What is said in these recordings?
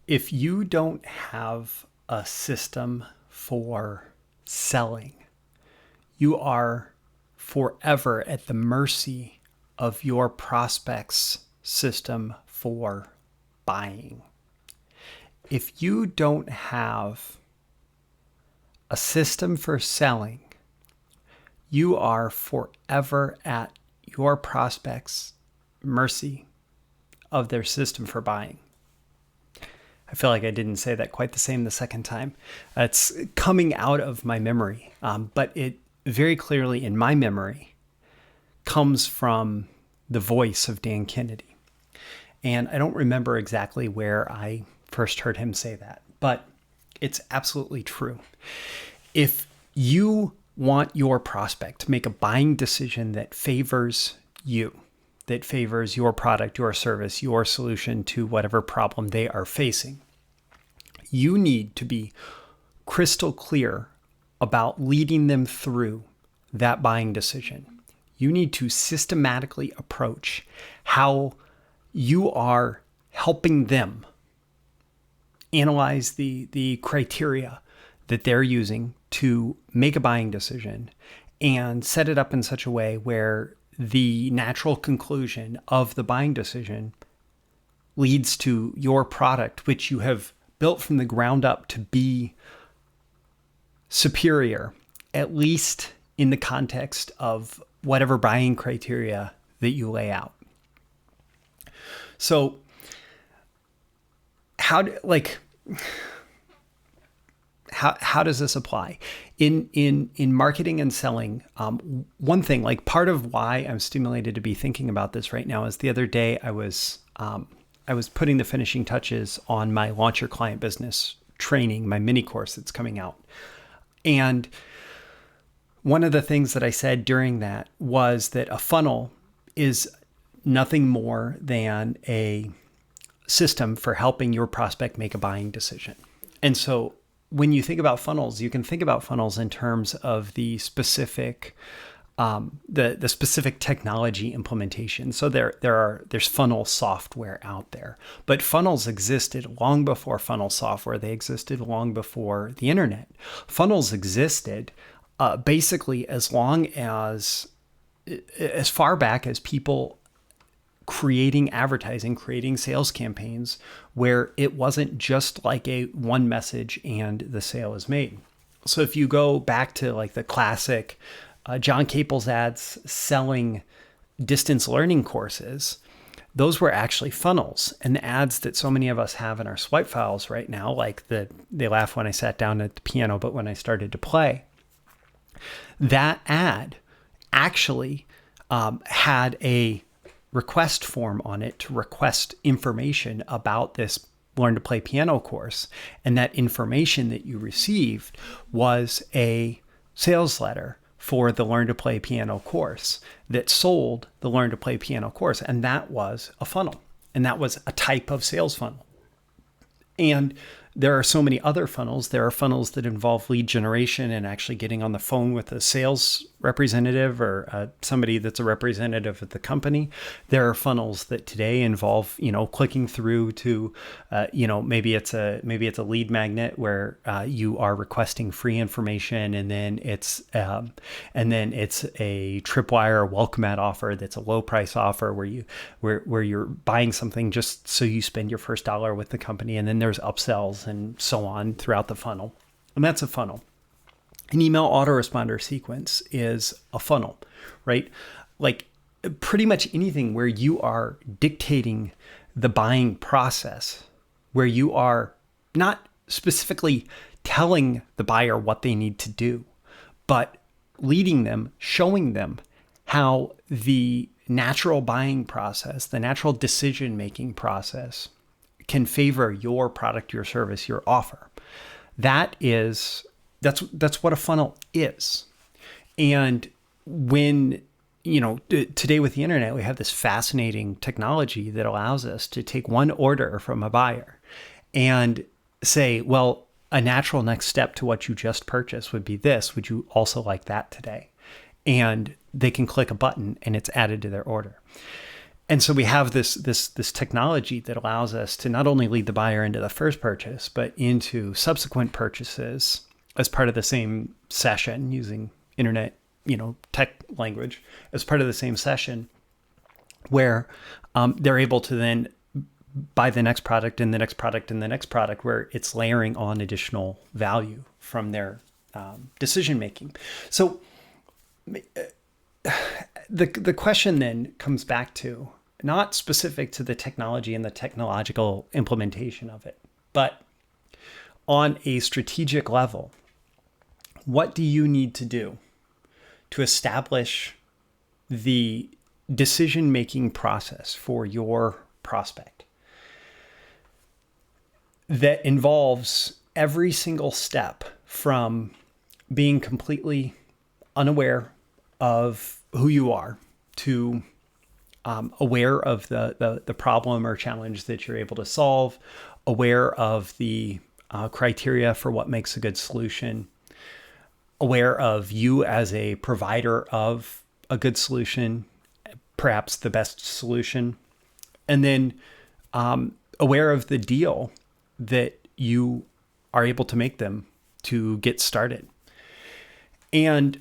If you don't have a system for selling, you are forever at the mercy of your prospect's system for buying. If you don't have a system for selling, you are forever at your prospect's mercy of their system for buying. I feel like I didn't say that quite the same the second time. It's coming out of my memory, but it very clearly in my memory comes from the voice of Dan Kennedy. And I don't remember exactly where I first heard him say that, but it's absolutely true. If you want your prospect to make a buying decision that favors you, that favors your product, your service, your solution to whatever problem they are facing, you need to be crystal clear about leading them through that buying decision. You need to systematically approach how you are helping them analyze the criteria that they're using to make a buying decision and set it up in such a way where the natural conclusion of the buying decision leads to your product, which you have built from the ground up to be superior, at least in the context of whatever buying criteria that you lay out. So how does this apply in marketing and selling? One thing, like part of why I'm stimulated to be thinking about this right now is the other day I was putting the finishing touches on my Launch Your Client Business training, my mini course that's coming out. And one of the things that I said during that was that a funnel is nothing more than a system for helping your prospect make a buying decision. And so when you think about funnels, you can think about funnels in terms of the specific the specific technology implementation. So there's funnel software out there, but funnels existed long before funnel software. They existed long before the internet. Funnels existed basically as far back as people creating advertising, creating sales campaigns where it wasn't just like a one message and the sale is made. So if you go back to like the classic John Caples ads selling distance learning courses, those were actually funnels. And the ads that so many of us have in our swipe files right now, like they laugh when I sat down at the piano, but when I started to play, that ad actually had a request form on it to request information about this Learn to Play Piano course. And that information that you received was a sales letter for the Learn to Play Piano course that sold the Learn to Play Piano course. And that was a funnel. And that was a type of sales funnel. And there are so many other funnels. There are funnels that involve lead generation and actually getting on the phone with a sales representative or somebody that's a representative of the company. There are funnels that today involve, clicking through to, maybe it's a lead magnet where you are requesting free information, and then it's a tripwire or welcome mat offer that's a low price offer where you're buying something just so you spend your first dollar with the company, and then there's upsells and so on throughout the funnel. And that's a funnel. An email autoresponder sequence is a funnel, right? Like pretty much anything where you are dictating the buying process, where you are not specifically telling the buyer what they need to do, but leading them, showing them how the natural buying process, the natural decision-making process can favor your product, your service, your offer. That's what a funnel is. And when, today with the internet, we have this fascinating technology that allows us to take one order from a buyer and say, well, a natural next step to what you just purchased would be this. Would you also like that today? And they can click a button and it's added to their order. And so we have this technology that allows us to not only lead the buyer into the first purchase, but into subsequent purchases as part of the same session, using internet, tech language, as part of the same session, where they're able to then buy the next product and the next product and the next product, where it's layering on additional value from their decision making. So the question then comes back to, not specific to the technology and the technological implementation of it, but on a strategic level, what do you need to do to establish the decision-making process for your prospect that involves every single step from being completely unaware of who you are to aware of the problem or challenge that you're able to solve, aware of the criteria for what makes a good solution, aware of you as a provider of a good solution, perhaps the best solution, and then aware of the deal that you are able to make them to get started. And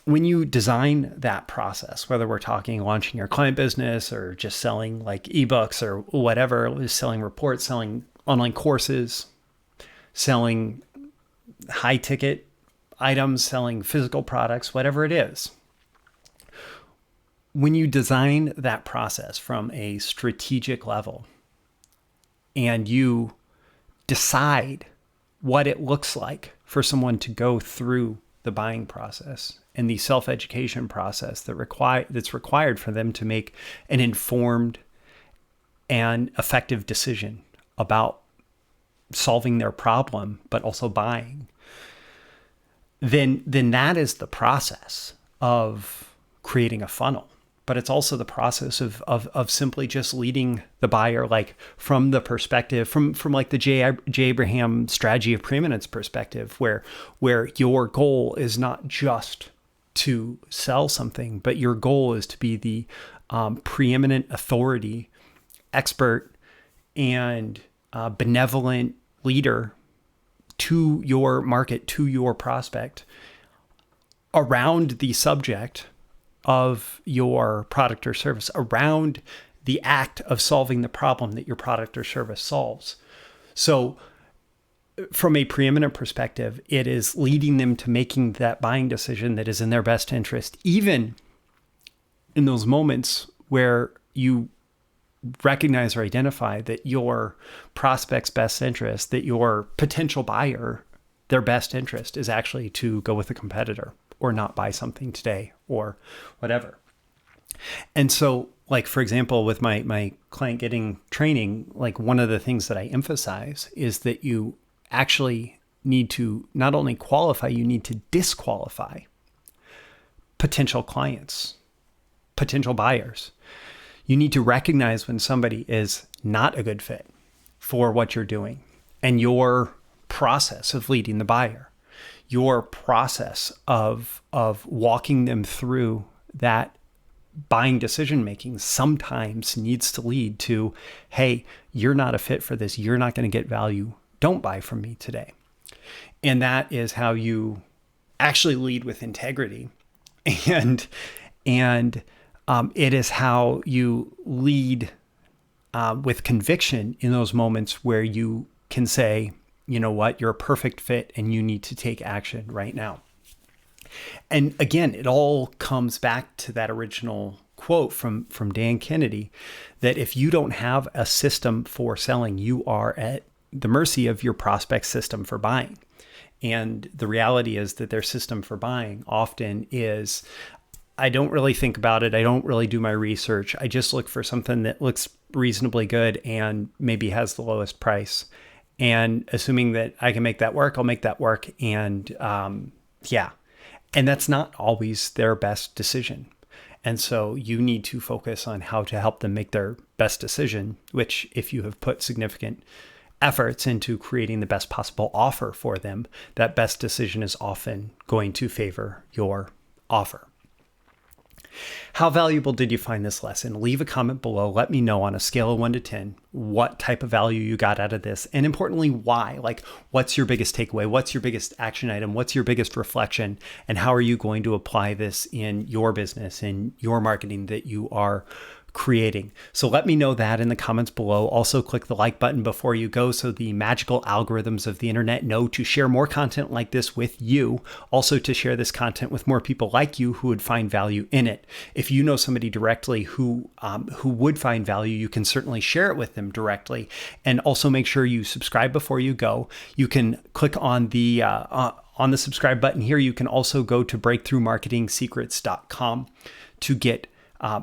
when you design that process, whether we're talking launching your client business or just selling like ebooks or whatever, selling reports, selling online courses, selling high ticket items, selling physical products, whatever it is, when you design that process from a strategic level and you decide what it looks like for someone to go through the buying process and the self-education process that's required for them to make an informed and effective decision about solving their problem, but also buying, then that is the process of creating a funnel. But it's also the process of simply just leading the buyer, like from the perspective, from like the J. Abraham strategy of preeminence perspective, where your goal is not just to sell something, but your goal is to be the preeminent authority, expert, and benevolent leader to your market, to your prospect, around the subject of your product or service, around the act of solving the problem that your product or service solves. So from a preeminent perspective, it is leading them to making that buying decision that is in their best interest, even in those moments where you recognize or identify that your prospect's best interest, that your potential buyer, their best interest is actually to go with a competitor or not buy something today or whatever. And so, like, for example, with my client getting training, like one of the things that I emphasize is that you actually need to not only qualify, you need to disqualify potential clients, potential buyers. You need to recognize when somebody is not a good fit for what you're doing and your process of leading the buyer, your process of walking them through that buying decision making sometimes needs to lead to, hey, you're not a fit for this. You're not going to get value. Don't buy from me today. And that is how you actually lead with integrity. And it is how you lead with conviction in those moments where you can say, you know what, you're a perfect fit and you need to take action right now. And again, it all comes back to that original quote from Dan Kennedy, that if you don't have a system for selling, you are at the mercy of your prospect system for buying. And the reality is that their system for buying often is, I don't really think about it. I don't really do my research. I just look for something that looks reasonably good and maybe has the lowest price. And assuming that I can make that work, I'll make that work. And and that's not always their best decision. And so you need to focus on how to help them make their best decision, which, if you have put significant efforts into creating the best possible offer for them, that best decision is often going to favor your offer. How valuable did you find this lesson? Leave a comment below. Let me know on a scale of 1 to 10 what type of value you got out of this. And importantly, why? Like, what's your biggest takeaway? What's your biggest action item? What's your biggest reflection? And how are you going to apply this in your business, in your marketing that you are creating? So let me know that in the comments below. Also click the like button before you go so the magical algorithms of the internet know to share more content like this with you. Also to share this content with more people like you who would find value in it. If you know somebody directly who would find value, you can certainly share it with them directly. And also make sure you subscribe before you go. You can click on the subscribe button here. You can also go to breakthroughmarketingsecrets.com to get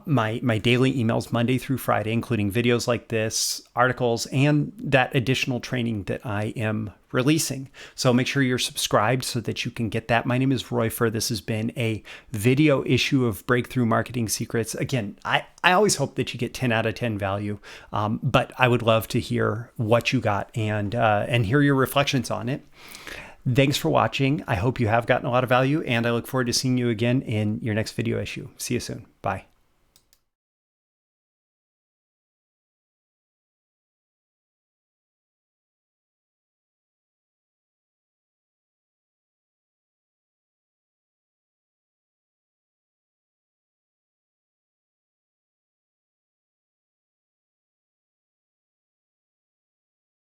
my daily emails Monday through Friday, including videos like this, articles, and that additional training that I am releasing. So make sure you're subscribed so that you can get that. My name is Roy Furr. This has been a video issue of Breakthrough Marketing Secrets. Again, I always hope that you get 10 out of 10 value, but I would love to hear what you got and hear your reflections on it. Thanks for watching. I hope you have gotten a lot of value, and I look forward to seeing you again in your next video issue. See you soon. Bye.